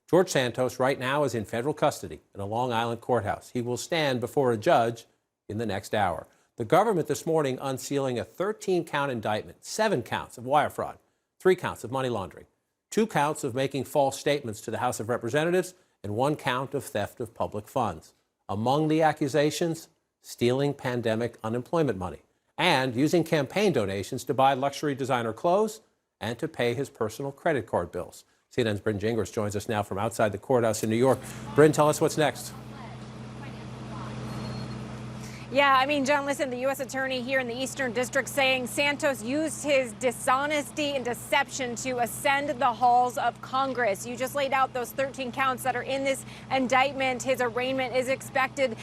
George Santos right now is in federal custody in a Long Island courthouse. He will stand before a judge in the next hour. The government this morning unsealing a 13-count indictment, 7 counts of wire fraud, 3 counts of money laundering, 2 counts of making false statements to the House of Representatives, and 1 count of theft of public funds. Among the accusations, stealing pandemic unemployment money and using campaign donations to buy luxury designer clothes and to pay his personal credit card bills. CNN's Bryn Gingras joins us now from outside the courthouse in New York. Bryn, tell us what's next. Yeah, I mean, John, listen, the U.S. attorney here in the Eastern District saying Santos used his dishonesty and deception to ascend the halls of Congress. You just laid out those 13 counts that are in this indictment. His arraignment is expected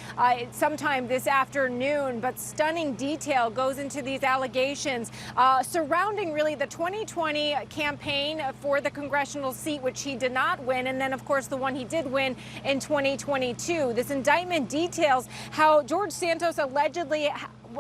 sometime this afternoon, but stunning detail goes into these allegations surrounding really the 2020 campaign for the congressional seat, which he did not win, and then, of course, the one he did win in 2022. This indictment details how George Santos allegedly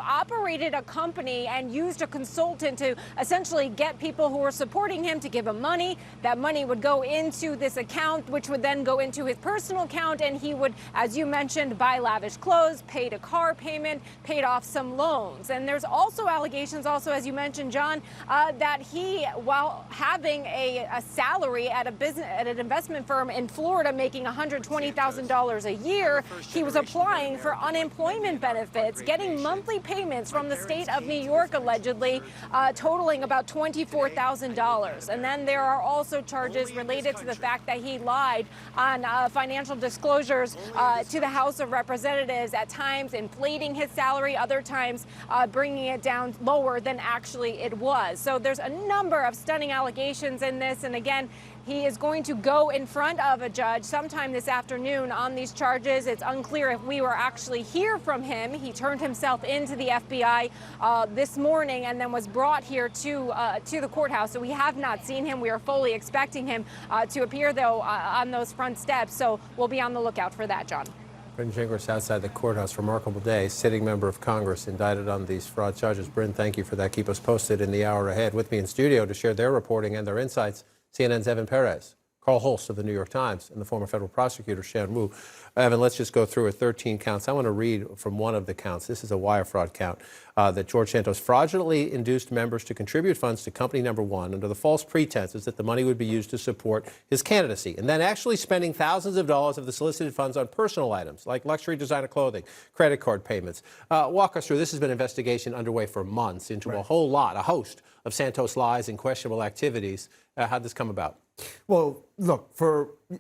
operated a company and used a consultant to essentially get people who were supporting him to give him money. That money would go into this account, which would then go into his personal account, and he would, as you mentioned, buy lavish clothes, paid a car payment, paid off some loans. And there's also allegations, as you mentioned, John, that he, while having a salary at an investment firm in Florida, making $120,000 a year, he was applying for unemployment benefits, getting monthly payments from the state of New York, allegedly, totaling about $24,000. And then there are also charges related to the fact that he lied on financial disclosures to the House of Representatives, at times inflating his salary, other times bringing it down lower than actually it was. So there's a number of stunning allegations in this. And again, he is going to go in front of a judge sometime this afternoon on these charges. It's unclear if we will actually hear from him. He turned himself into the FBI this morning and then was brought here to the courthouse. So we have not seen him. We are fully expecting him to appear, though, on those front steps. So we'll be on the lookout for that, John. Bryn Gingras outside the courthouse. Remarkable day. Sitting member of Congress indicted on these fraud charges. Bryn, thank you for that. Keep us posted in the hour ahead. With me in studio to share their reporting and their insights, CNN's Evan Perez, Carl Holst of the New York Times, and the former federal prosecutor, Shan Wu. Evan, let's just go through 13 counts. I want to read from one of the counts. This is a wire fraud count that George Santos fraudulently induced members to contribute funds to company number one under the false pretenses that the money would be used to support his candidacy, and then actually spending thousands of dollars of the solicited funds on personal items like luxury designer clothing, credit card payments. Walk us through. This has been an investigation underway for months into a host of Santos lies and questionable activities. How'd this come about? Well, look,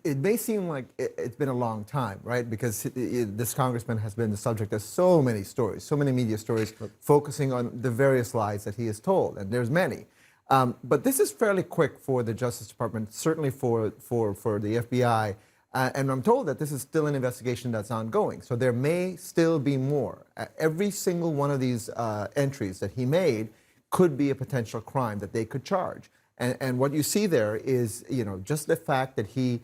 it may seem like it's been a long time, right? Because this congressman has been the subject of so many stories, so many media stories focusing on the various lies that he has told, and there's many. But this is fairly quick for the Justice Department, certainly for the FBI. And I'm told that this is still an investigation that's ongoing. So there may still be more. Every single one of these entries that he made could be a potential crime that they could charge. And what you see there is, just the fact that he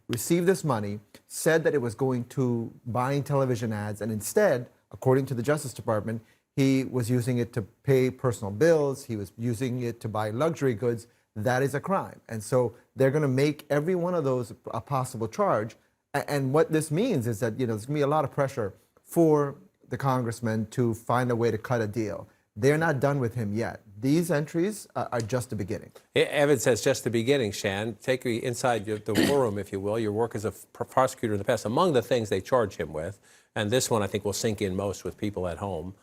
received this money, said that it was going to buying television ads, and instead, according to the Justice Department, he was using it to pay personal bills, he was using it to buy luxury goods. That is a crime. And so they're going to make every one of those a possible charge. And what this means is that, there's going to be a lot of pressure for the congressman to find a way to cut a deal. They're not done with him yet. These entries are just the beginning. Evan says just the beginning, Shan. Take me inside the war room, if you will. Your work as a prosecutor in the past. Among the things they charge him with, and this one I think will sink in most with people at home,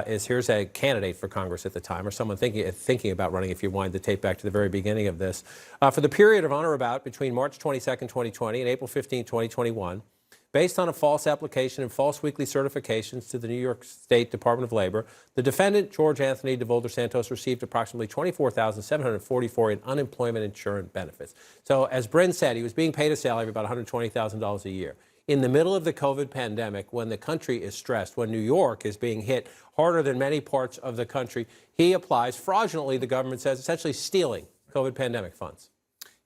is here's a candidate for Congress at the time, or someone thinking about running, if you wind the tape back to the very beginning of this. For the period of on or about between March 22nd, 2020 and April 15, 2021, based on a false application and false weekly certifications to the New York State Department of Labor, the defendant, George Anthony DeVolder Santos, received approximately $24,744 in unemployment insurance benefits. So as Bryn said, he was being paid a salary of about $120,000 a year. In the middle of the COVID pandemic, when the country is stressed, when New York is being hit harder than many parts of the country, he applies fraudulently, the government says, essentially stealing COVID pandemic funds.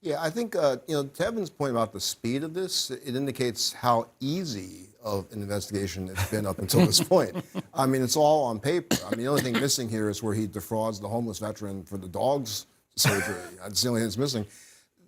Yeah, I think, to Evan's point about the speed of this, it indicates how easy of an investigation it's been up until this point. I mean, it's all on paper. I mean, the only thing missing here is where he defrauds the homeless veteran for the dog's surgery. That's the only thing that's missing.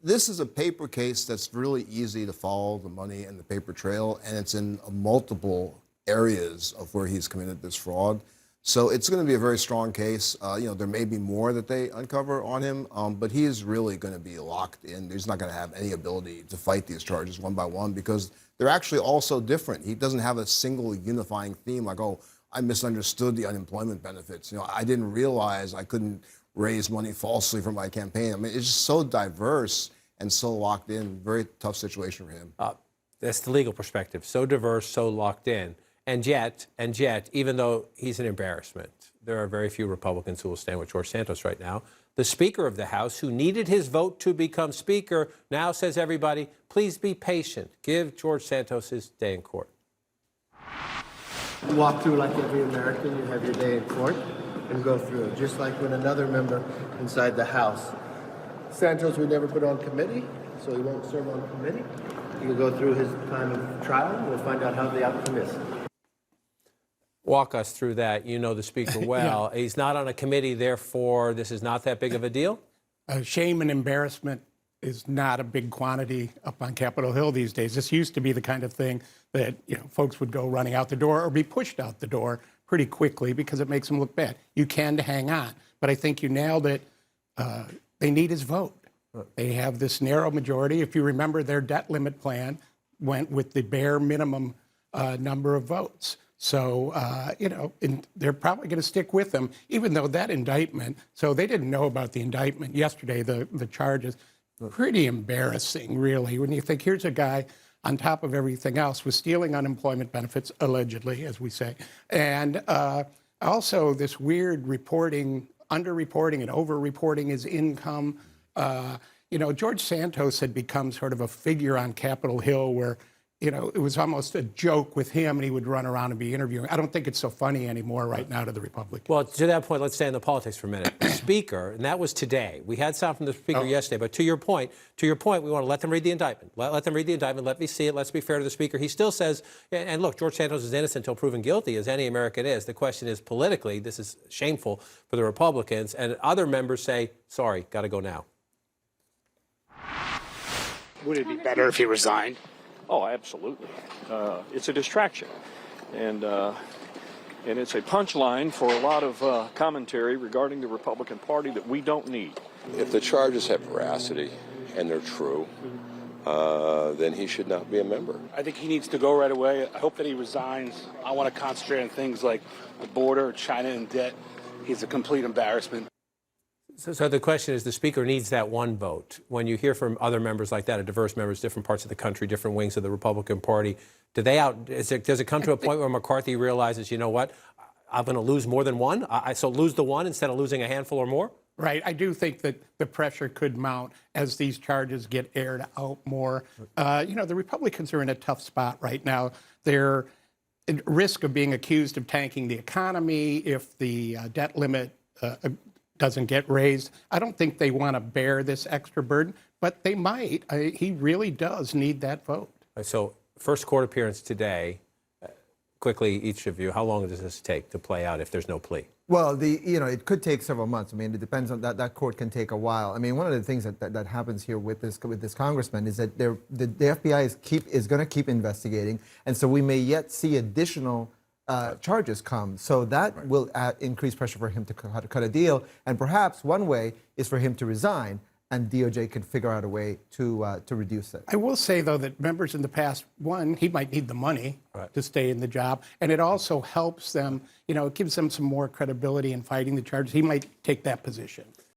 This is a paper case that's really easy to follow the money and the paper trail, and it's in multiple areas of where he's committed this fraud. So it's going to be a very strong case. There may be more that they uncover on him, but he is really going to be locked in. He's not going to have any ability to fight these charges one by one because they're actually all so different. He doesn't have a single unifying theme like, oh, I misunderstood the unemployment benefits. I didn't realize I couldn't raise money falsely for my campaign. I mean, it's just so diverse and so locked in. Very tough situation for him. That's the legal perspective. So diverse, so locked in. And yet, even though he's an embarrassment, there are very few Republicans who will stand with George Santos right now. The Speaker of the House, who needed his vote to become Speaker, now says, everybody, please be patient. Give George Santos his day in court. You walk through like every American, you have your day in court and go through, just like when another member inside the House. Santos would never put on committee, so he won't serve on committee. He will go through his time of trial, and we'll find out how the outcome is. Walk us through that. You know the Speaker well. Yeah. He's not on a committee, therefore this is not that big of a deal? Shame and embarrassment is not a big quantity up on Capitol Hill these days. This used to be the kind of thing that folks would go running out the door or be pushed out the door pretty quickly because it makes them look bad. You can hang on, but I think you nailed it. They need his vote. They have this narrow majority. If you remember, their debt limit plan went with the bare minimum number of votes. So, and they're probably going to stick with them, even though that indictment, so they didn't know about the indictment yesterday, the charges. Pretty embarrassing, really, when you think here's a guy on top of everything else was stealing unemployment benefits, allegedly, as we say, and also this weird reporting, underreporting and overreporting his income. George Santos had become sort of a figure on Capitol Hill where it was almost a joke with him, and he would run around and be interviewing. I don't think it's so funny anymore right now to the Republicans. Well, to that point, let's stay in the politics for a minute. The Speaker, and that was today. We had sound from the Speaker yesterday, but to your point, we want to let them read the indictment. Let them read the indictment. Let me see it. Let's be fair to the Speaker. He still says, and look, George Santos is innocent until proven guilty, as any American is. The question is, politically, this is shameful for the Republicans, and other members say, sorry, got to go now. Would it be better if he resigned? Oh, absolutely. It's a distraction, and it's a punchline for a lot of commentary regarding the Republican Party that we don't need. If the charges have veracity and they're true, then he should not be a member. I think he needs to go right away. I hope that he resigns. I want to concentrate on things like the border, China, and debt. He's a complete embarrassment. So the question is, the Speaker needs that one vote. When you hear from other members like that, diverse members, different parts of the country, different wings of the Republican Party, does it come to a point where McCarthy realizes, you know what, I'm going to lose more than one? So lose the one instead of losing a handful or more? Right. I do think that the pressure could mount as these charges get aired out more. The Republicans are in a tough spot right now. They're at risk of being accused of tanking the economy if the debt limit doesn't get raised. I don't think they want to bear this extra burden, but they might. He really does need that vote. So first court appearance today. Quickly, each of you, how long does this take to play out if there's no plea? Well, it could take several months. I mean, it depends on that. That court can take a while. I mean, one of the things that happens here with this congressman is that the FBI is going to keep investigating, and so we may yet see additional charges come. So that will increase pressure for him to cut a deal. And perhaps one way is for him to resign, and DOJ could figure out a way to reduce it. I will say, though, that members in the past, one, he might need the money to stay in the job, and it also helps them, it gives them some more credibility in fighting the charges. He might take that position.